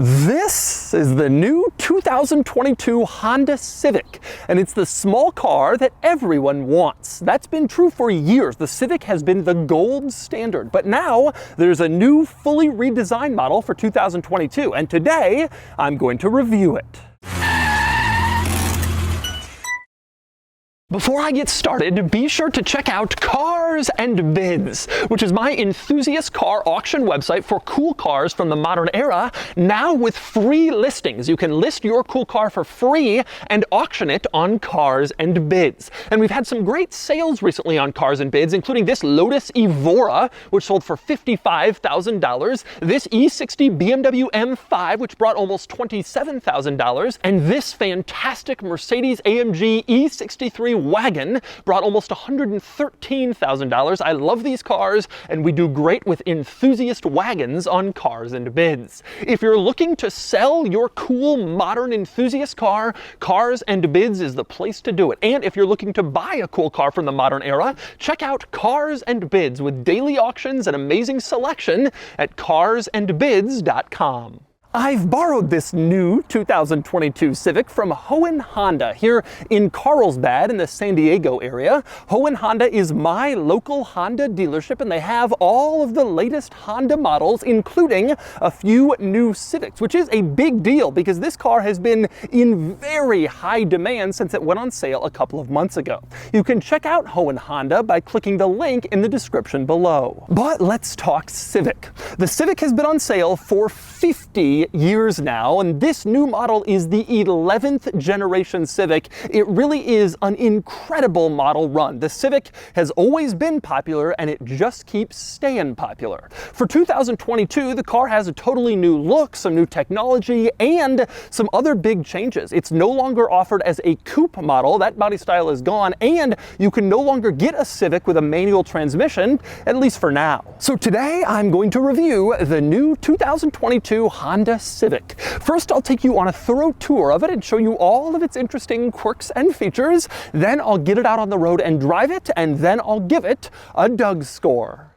This is the new 2022 Honda Civic, and it's the small car that everyone wants. That's been true for years. The Civic has been the gold standard, but now there's a new fully redesigned model for 2022, and today I'm going to review it. Before I get started, be sure to check out Cars and Bids, which is my enthusiast car auction website for cool cars from the modern era, now with free listings. You can list your cool car for free and auction it on Cars and Bids. And we've had some great sales recently on Cars and Bids, including this Lotus Evora, which sold for $55,000, this E60 BMW M5, which brought almost $27,000, and this fantastic Mercedes-AMG E63 wagon brought almost $113,000. I love these cars, and we do great with enthusiast wagons on Cars and Bids. If you're looking to sell your cool modern enthusiast car, Cars and Bids is the place to do it. And if you're looking to buy a cool car from the modern era, check out Cars and Bids with daily auctions and amazing selection at carsandbids.com. I've borrowed this new 2022 Civic from Hohen Honda here in Carlsbad in the San Diego area. Hohen Honda is my local Honda dealership, and they have all of the latest Honda models, including a few new Civics, which is a big deal because this car has been in very high demand since it went on sale a couple of months ago. You can check out Hohen Honda by clicking the link in the description below. But let's talk Civic. The Civic has been on sale for 50 years now, and this new model is the 11th generation Civic. It really is an incredible model run. The Civic has always been popular, and it just keeps staying popular. For 2022, the car has a totally new look, some new technology, and some other big changes. It's no longer offered as a coupe model. That body style is gone, and you can no longer get a Civic with a manual transmission, at least for now. So today, I'm going to review the new 2022 Honda Civic. First, I'll take you on a thorough tour of it and show you all of its interesting quirks and features. Then I'll get it out on the road and drive it, and then I'll give it a Doug score.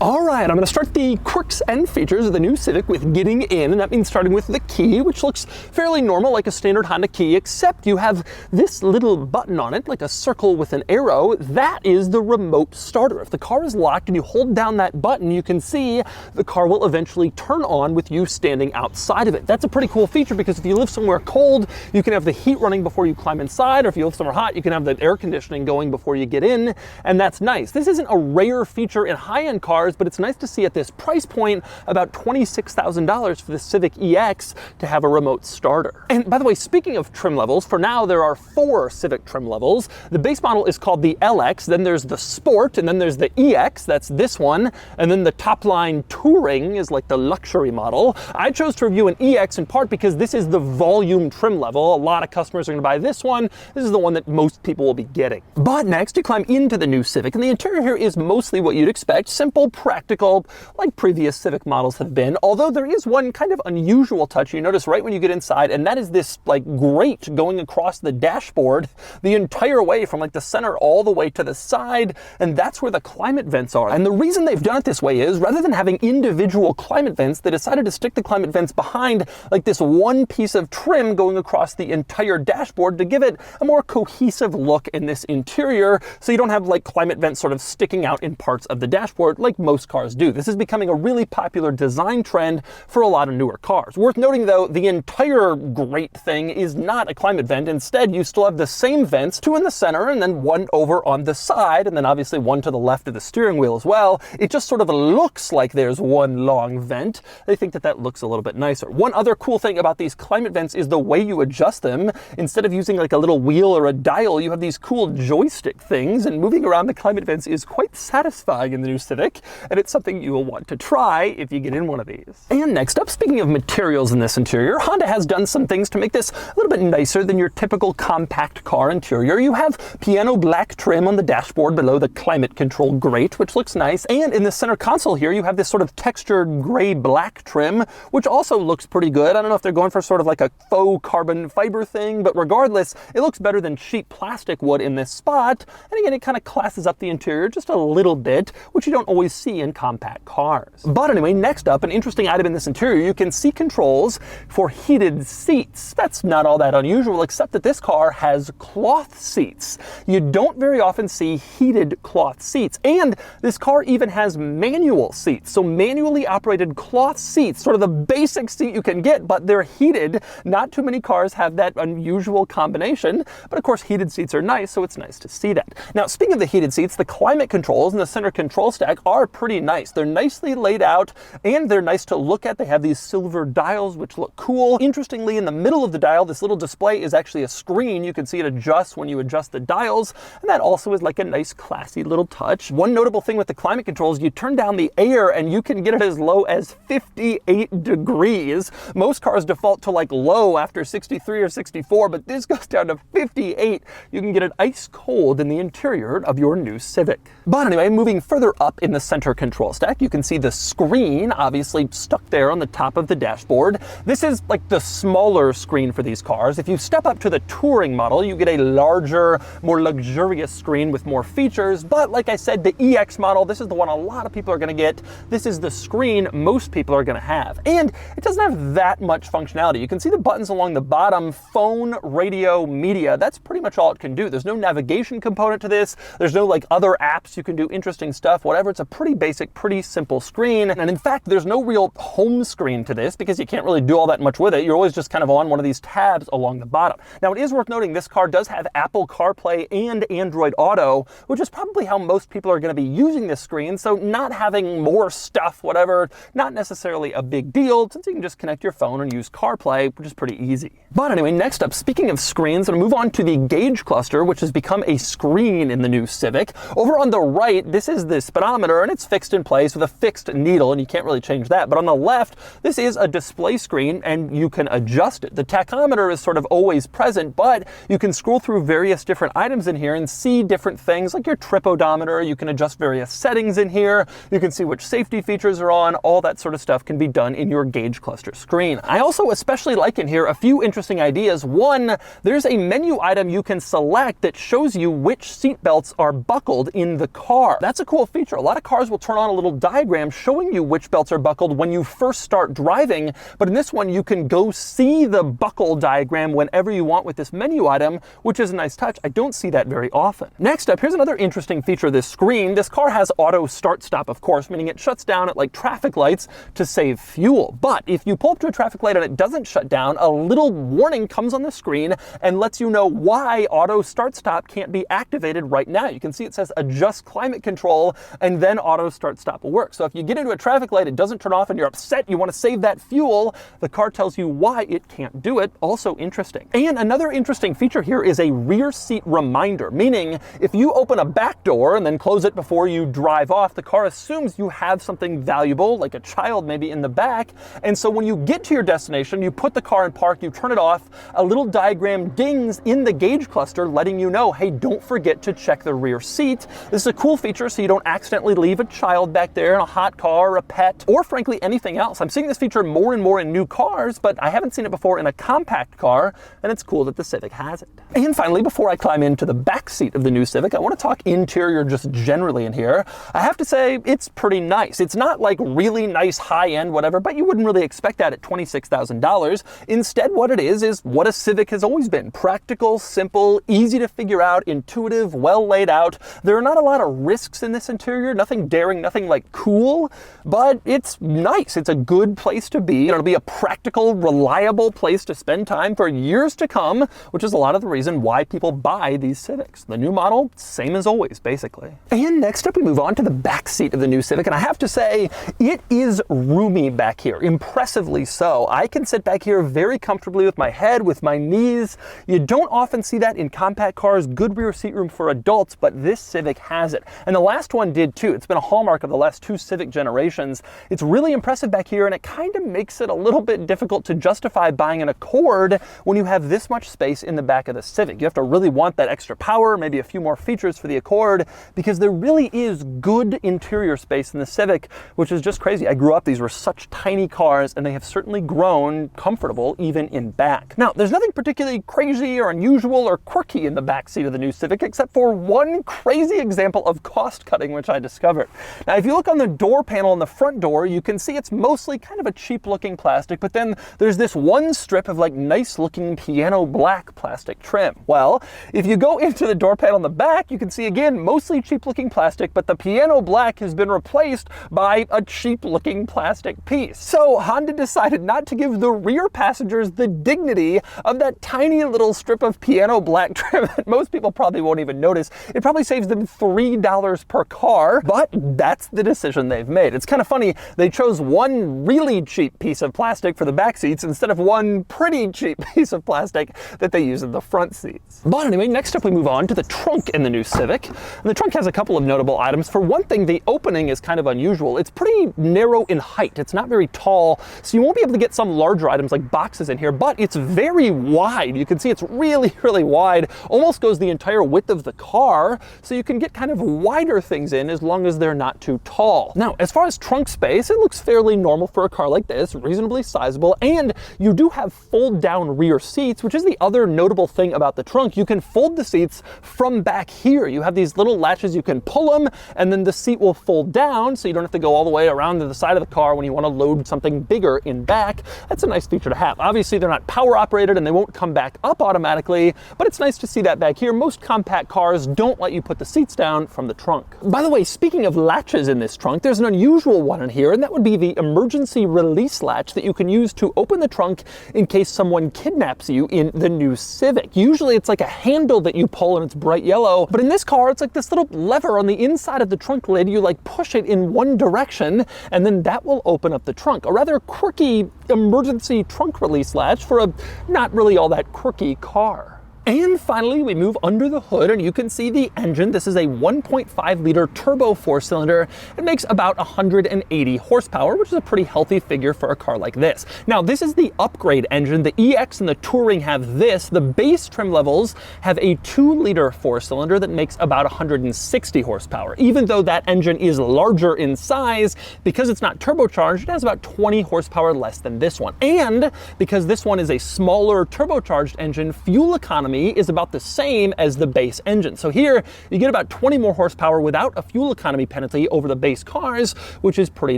All right, I'm going to start the quirks and features of the new Civic with getting in, and that means starting with the key, which looks fairly normal like a standard Honda key, except you have this little button on it, like a circle with an arrow. That is the remote starter. If the car is locked and you hold down that button, you can see the car will eventually turn on with you standing outside of it. That's a pretty cool feature because if you live somewhere cold, you can have the heat running before you climb inside, or if you live somewhere hot, you can have the air conditioning going before you get in, and that's nice. This isn't a rare feature in high-end cars, but it's nice to see at this price point, about $26,000 for the Civic EX, to have a remote starter. And by the way, speaking of trim levels, for now there are 4 Civic trim levels. The base model is called the LX, then there's the Sport, and then there's the EX, that's this one, and then the top line Touring is like the luxury model. I chose to review an EX in part because this is the volume trim level. A lot of customers are going to buy this one. This is the one that most people will be getting. But next, you climb into the new Civic, and the interior here is mostly what you'd expect. Simple, practical, like previous Civic models have been, although there is one kind of unusual touch you notice right when you get inside, and that is this like grate going across the dashboard the entire way from like the center all the way to the side, and that's where the climate vents are. And the reason they've done it this way is, rather than having individual climate vents, they decided to stick the climate vents behind like this one piece of trim going across the entire dashboard to give it a more cohesive look in this interior, so you don't have like climate vents sort of sticking out in parts of the dashboard like most cars do. This is becoming a really popular design trend for a lot of newer cars. Worth noting though, the entire grate thing is not a climate vent. Instead, you still have the same vents, 2 in the center and then 1 over on the side, and then obviously 1 to the left of the steering wheel as well. It just sort of looks like there's one long vent. They think that that looks a little bit nicer. One other cool thing about these climate vents is the way you adjust them. Instead of using like a little wheel or a dial, you have these cool joystick things, and moving around the climate vents is quite satisfying in the new Civic. and it's something you will want to try if you get in one of these. And next up, speaking of materials in this interior, Honda has done some things to make this a little bit nicer than your typical compact car interior. You have piano black trim on the dashboard below the climate control grate, which looks nice, and in the center console here you have this sort of textured gray black trim, which also looks pretty good. I don't know if they're going for sort of like a faux carbon fiber thing, but regardless, it looks better than cheap plastic would in this spot. And again, it kind of classes up the interior just a little bit, which you don't always see in compact cars. But anyway, next up, an interesting item in this interior, you can see controls for heated seats. That's not all that unusual, except that this car has cloth seats. You don't very often see heated cloth seats, and this car even has manual seats. So manually operated cloth seats, sort of the basic seat you can get, but they're heated. Not too many cars have that unusual combination, but of course heated seats are nice, so it's nice to see that. Now, speaking of the heated seats, the climate controls in the center control stack are pretty nice. They're nicely laid out, and they're nice to look at. They have these silver dials, which look cool. Interestingly, in the middle of the dial, this little display is actually a screen. You can see it adjusts when you adjust the dials, and that also is like a nice, classy little touch. One notable thing with the climate controls, you turn down the air, and you can get it as low as 58 degrees. Most cars default to like low after 63 or 64, but this goes down to 58. You can get it ice cold in the interior of your new Civic. But anyway, moving further up in the center control stack, you can see the screen obviously stuck there on the top of the dashboard. This is like the smaller screen for these cars. If you step up to the touring model, you get a larger, more luxurious screen with more features. But like I said, the EX model, this is the one a lot of people are going to get. This is the screen most people are going to have. And it doesn't have that much functionality. You can see the buttons along the bottom: phone, radio, media. That's pretty much all it can do. There's no navigation component to this. There's no like other apps you can do interesting stuff, whatever. It's a pretty basic, pretty simple screen. And in fact, there's no real home screen to this because you can't really do all that much with it. You're always just kind of on one of these tabs along the bottom. Now, it is worth noting this car does have Apple CarPlay and Android Auto, which is probably how most people are going to be using this screen. So not having more stuff, whatever, not necessarily a big deal, since you can just connect your phone and use CarPlay, which is pretty easy. But anyway, next up, speaking of screens, I'm going to move on to the gauge cluster, which has become a screen in the new Civic. Over on the right, this is the speedometer, and it's fixed in place with a fixed needle, and you can't really change that. But on the left, this is a display screen, and you can adjust it. The tachometer is sort of always present, but you can scroll through various different items in here and see different things like your trip odometer. You can adjust various settings in here. You can see which safety features are on. All that sort of stuff can be done in your gauge cluster screen. I also especially like in here a few interesting ideas. One, there's a menu item you can select that shows you which seat belts are buckled in the car. That's a cool feature. A lot of cars will turn on a little diagram showing you which belts are buckled when you first start driving, but in this one you can go see the buckle diagram whenever you want with this menu item, which is a nice touch. I don't see that very often. Next up, here's another interesting feature of this screen. This car has auto start stop, of course, meaning it shuts down at like traffic lights to save fuel. But if you pull up to a traffic light and it doesn't shut down, a little warning comes on the screen and lets you know why auto start stop can't be activated right now. You can see it says adjust climate control, and then auto start stop will work. So if you get into a traffic light, it doesn't turn off and you're upset, you want to save that fuel, the car tells you why it can't do it. Also interesting. And another interesting feature here is a rear seat reminder, meaning if you open a back door and then close it before you drive off, the car assumes you have something valuable, like a child maybe in the back. And so when you get to your destination, you put the car in park, you turn it off, a little diagram dings in the gauge cluster letting you know, hey, don't forget to check the rear seat. This is a cool feature so you don't accidentally leave a child back there in a hot car, a pet, or frankly anything else. I'm seeing this feature more and more in new cars, but I haven't seen it before in a compact car, and it's cool that the Civic has it. And finally, before I climb into the back seat of the new Civic, I want to talk interior just generally in here. I have to say it's pretty nice. It's not like really nice high-end whatever, but you wouldn't really expect that at $26,000. Instead, what it is what a Civic has always been. Practical, simple, easy to figure out, intuitive, well laid out. There are not a lot of risks in this interior, nothing daring, nothing like cool, but it's nice. It's a good place to be. It'll be a practical, reliable place to spend time for years to come, which is a lot of the reason why people buy these Civics. The new model, same as always, basically. And next up, we move on to the back seat of the new Civic, and I have to say, it is roomy back here, impressively so. I can sit back here very comfortably with my head, with my knees. You don't often see that in compact cars, good rear seat room for adults, but this Civic has it. And the last one did too. It's been a hallmark of the last two Civic generations. It's really impressive back here, and it kind of makes it a little bit difficult to justify buying an Accord when you have this much space in the back of the Civic. You have to really want that extra power, maybe a few more features for the Accord, because there really is good interior space in the Civic, which is just crazy. I grew up, these were such tiny cars, and they have certainly grown comfortable even in back. Now, there's nothing particularly crazy or unusual or quirky in the back seat of the new Civic, except for one crazy example of cost cutting, which I discovered. Now, if you look on the door panel on the front door, you can see it's mostly kind of a cheap looking plastic, but then there's this one strip of like nice looking piano black plastic trim. Well, if you go into the door panel on the back, you can see again, mostly cheap looking plastic, but the piano black has been replaced by a cheap looking plastic piece. So Honda decided not to give the rear passengers the dignity of that tiny little strip of piano black trim that most people probably won't even notice. It probably saves them $3 per car, but that's the decision they've made. It's kind of funny, they chose one really cheap piece of plastic for the back seats instead of one pretty cheap piece of plastic that they use in the front seats. But anyway, next up we move on to the trunk in the new Civic. And the trunk has a couple of notable items. For one thing, the opening is kind of unusual. It's pretty narrow in height. It's not very tall, so you won't be able to get some larger items like boxes in here, but it's very wide. You can see it's really, really wide, almost goes the entire width of the car, so you can get kind of wider things in as long as they're not too tall. Now, as far as trunk space, it looks fairly normal for a car like this, reasonably sizable, and you do have fold down rear seats, which is the other notable thing about the trunk. You can fold the seats from back here. You have these little latches, you can pull them, and then the seat will fold down, so you don't have to go all the way around to the side of the car when you want to load something bigger in back. That's a nice feature to have. Obviously, they're not power operated and they won't come back up automatically, but it's nice to see that back here. Most compact cars don't let you put the seats down from the trunk. By the way, speaking of latches in this trunk, there's an unusual one in here, and that would be the emergency release latch that you can use to open the trunk in case someone kidnaps you in the new Civic. Usually it's like a handle that you pull and it's bright yellow, but in this car it's like this little lever on the inside of the trunk lid. You like push it in one direction and then that will open up the trunk. A rather quirky emergency trunk release latch for a not really all that quirky car. And finally, we move under the hood and you can see the engine. This is a 1.5 liter turbo 4-cylinder. It makes about 180 horsepower, which is a pretty healthy figure for a car like this. Now, this is the upgrade engine. The EX and the Touring have this. The base trim levels have a 2 liter 4-cylinder that makes about 160 horsepower. Even though that engine is larger in size, because it's not turbocharged, it has about 20 horsepower less than this one. And because this one is a smaller turbocharged engine, fuel economy is about the same as the base engine. So here you get about 20 more horsepower without a fuel economy penalty over the base cars, which is pretty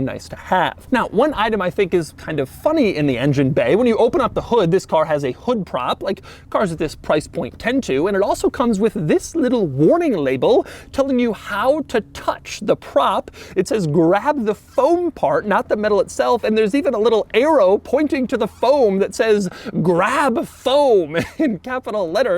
nice to have. Now, one item I think is kind of funny in the engine bay, when you open up the hood, this car has a hood prop like cars at this price point tend to, and it also comes with this little warning label telling you how to touch the prop. It says grab the foam part, not the metal itself, and there's even a little arrow pointing to the foam that says grab foam in capital letters.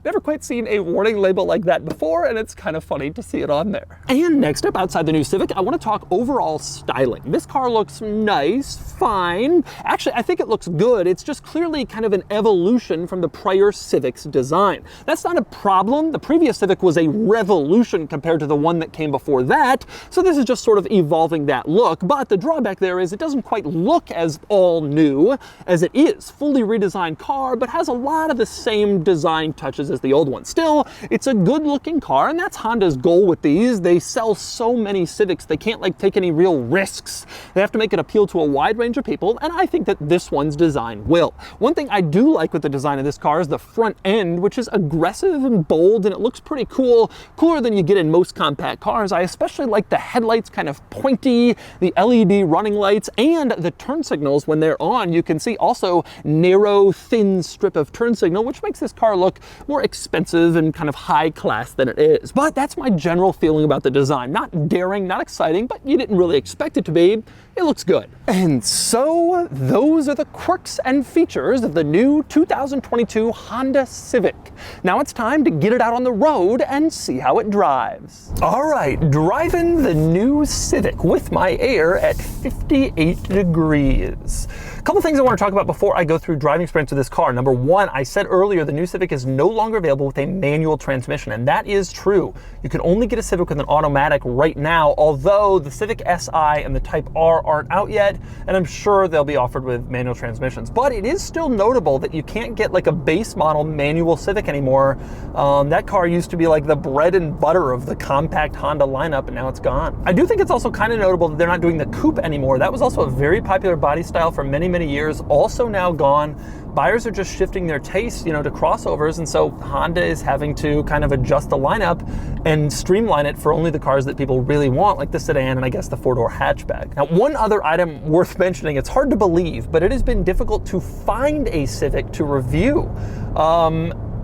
Never quite seen a warning label like that before, and it's kind of funny to see it on there. And next up, outside the new Civic, I want to talk overall styling. This car looks nice, fine. Actually, I think it looks good. It's just clearly kind of an evolution from the prior Civic's design. That's not a problem. The previous Civic was a revolution compared to the one that came before that, so this is just sort of evolving that look, but the drawback there is it doesn't quite look as all new as it is. Fully redesigned car, but has a lot of the same design touches as the old one. Still, it's a good looking car, and that's Honda's goal with these. They sell so many Civics, they can't like take any real risks. They have to make it appeal to a wide range of people, and I think that this one's design will. One thing I do like with the design of this car is the front end, which is aggressive and bold, and it looks pretty cool, cooler than you get in most compact cars. I especially like the headlights kind of pointy, the LED running lights, and the turn signals when they're on. You can see also narrow, thin strip of turn signal, which makes this car look more expensive and kind of high class than it is. But that's my general feeling about the design. Not daring, not exciting, but you didn't really expect it to be. it looks good. And so those are the quirks and features of the new 2022 Honda Civic. Now it's time to get it out on the road and see how it drives. All right, driving the new Civic with my air at 58 degrees. A couple things I want to talk about before I go through driving experience of this car. Number one, I said earlier the new Civic is no longer available with a manual transmission, and that is true. You can only get a Civic with an automatic right now, although the Civic Si and the Type R aren't out yet, and I'm sure they'll be offered with manual transmissions. But it is still notable that you can't get like a base model manual Civic anymore. That car used to be like the bread and butter of the compact Honda lineup, and now it's gone. I do think it's also kind of notable that they're not doing the coupe anymore. That was also a very popular body style for many, many years, also now gone. Buyers are just shifting their tastes, to crossovers, and so Honda is having to kind of adjust the lineup and streamline it for only the cars that people really want, like the sedan and I guess the four-door hatchback. Now, one other item worth mentioning, it's hard to believe, but it has been difficult to find a Civic to review.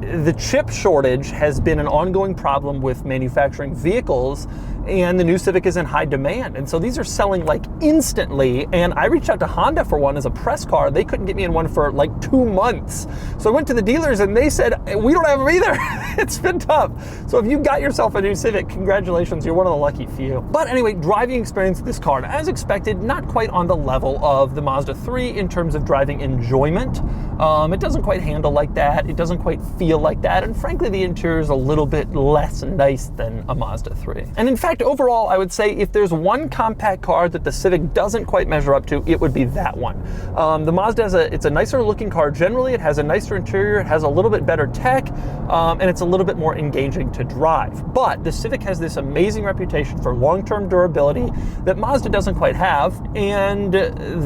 The chip shortage has been an ongoing problem with manufacturing vehicles, and the new Civic is in high demand. And so these are selling like instantly. And I reached out to Honda for one as a press car. They couldn't get me in one for like 2 months. So I went to the dealers and they said, we don't have them either. It's been tough. So if you got yourself a new Civic, congratulations, you're one of the lucky few. But anyway, driving experience of this car, as expected, not quite on the level of the Mazda 3 in terms of driving enjoyment. It doesn't quite handle like that. It doesn't quite feel like that. And frankly, the interior is a little bit less nice than a Mazda 3. And in fact, overall, I would say if there's one compact car that the Civic doesn't quite measure up to, it would be that one. The Mazda it's a nicer looking car generally. It has a nicer interior. It has a little bit better tech, and it's a little bit more engaging to drive. But the Civic has this amazing reputation for long-term durability that Mazda doesn't quite have, and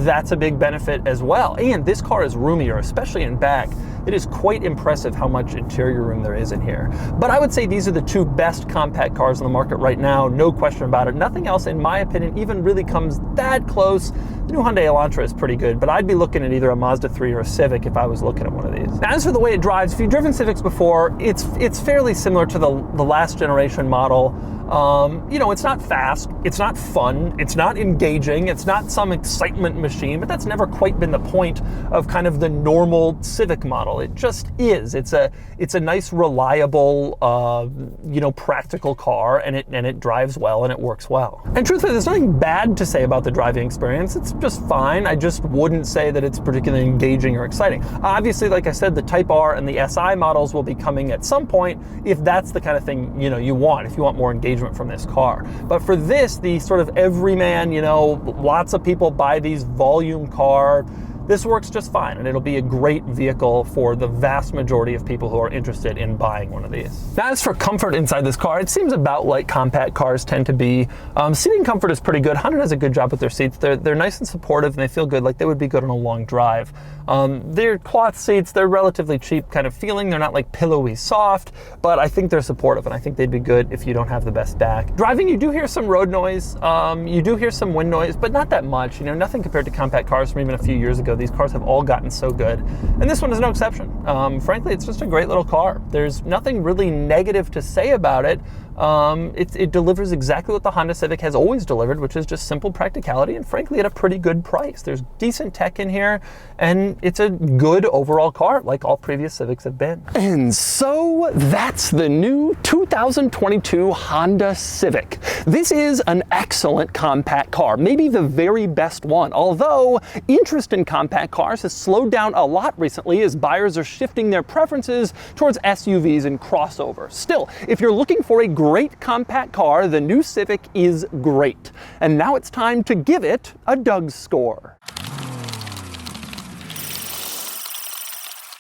that's a big benefit as well. And this car is roomier, especially in back. It is quite impressive how much interior room there is in here. But I would say these are the two best compact cars on the market right now, no question about it. Nothing else, in my opinion, even really comes that close. The new Hyundai Elantra is pretty good, but I'd be looking at either a Mazda 3 or a Civic if I was looking at one of these. Now, as for the way it drives, if you've driven Civics before, it's fairly similar to the last generation model. It's not fast, it's not fun, it's not engaging, it's not some excitement machine, but that's never quite been the point of kind of the normal Civic model. It just is. It's a nice, reliable, practical car, and it drives well and it works well. And truthfully, there's nothing bad to say about the driving experience. It's just fine. I just wouldn't say that it's particularly engaging or exciting. Obviously, like I said, the Type R and the SI models will be coming at some point if that's the kind of thing you want, if you want more engagement from this car. But for this, the sort of everyman, lots of people buy these volume car, this works just fine, and it'll be a great vehicle for the vast majority of people who are interested in buying one of these. Now, as for comfort inside this car, it seems about like compact cars tend to be. Seating comfort is pretty good. Honda does a good job with their seats. They're nice and supportive, and they feel good, like they would be good on a long drive. They're cloth seats. They're relatively cheap kind of feeling. They're not like pillowy soft, but I think they're supportive, and I think they'd be good if you don't have the best back. Driving, you do hear some road noise. You do hear some wind noise, but not that much. Nothing compared to compact cars from even a few years ago. These cars have all gotten so good, and this one is no exception. Frankly, it's just a great little car. There's nothing really negative to say about it. It delivers exactly what the Honda Civic has always delivered, which is just simple practicality, and frankly at a pretty good price. There's decent tech in here, and it's a good overall car like all previous Civics have been. And so that's the new 2022 Honda Civic. This is an excellent compact car, maybe the very best one, although interest in compact cars has slowed down a lot recently as buyers are shifting their preferences towards SUVs and crossovers. Still, if you're looking for a great compact car, the new Civic is great. And now it's time to give it a DWGSCORE.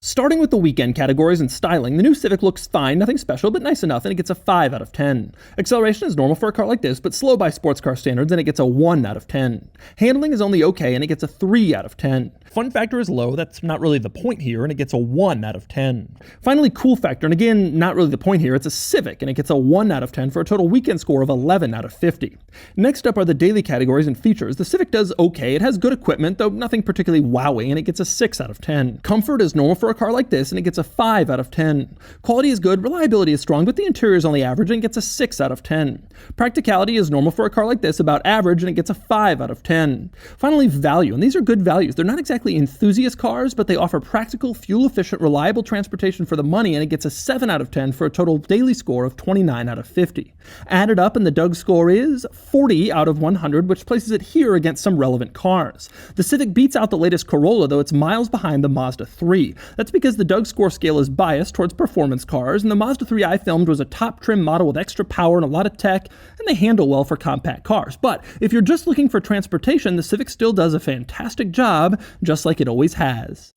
Starting with the weekend categories and styling, the new Civic looks fine, nothing special, but nice enough, and it gets a 5 out of 10. Acceleration is normal for a car like this, but slow by sports car standards, and it gets a 1 out of 10. Handling is only okay, and it gets a 3 out of 10. Fun factor is low, that's not really the point here, and it gets a 1 out of 10. Finally, cool factor, and again, not really the point here, it's a Civic, and it gets a 1 out of 10 for a total weekend score of 11 out of 50. Next up are the daily categories and features. The Civic does okay, it has good equipment, though nothing particularly wowing, and it gets a 6 out of 10. Comfort is normal for a car like this, and it gets a 5 out of 10. Quality is good, reliability is strong, but the interior is only average, and it gets a 6 out of 10. Practicality is normal for a car like this, about average, and it gets a 5 out of 10. Finally, value, and these are good values. They're not exactly enthusiast cars, but they offer practical, fuel-efficient, reliable transportation for the money, and it gets a 7 out of 10 for a total daily score of 29 out of 50. Added up, and the DWG score is 40 out of 100, which places it here against some relevant cars. The Civic beats out the latest Corolla, though it's miles behind the Mazda 3. That's because the DWG score scale is biased towards performance cars, and the Mazda 3 I filmed was a top-trim model with extra power and a lot of tech, and they handle well for compact cars. But if you're just looking for transportation, the Civic still does a fantastic job, just like it always has.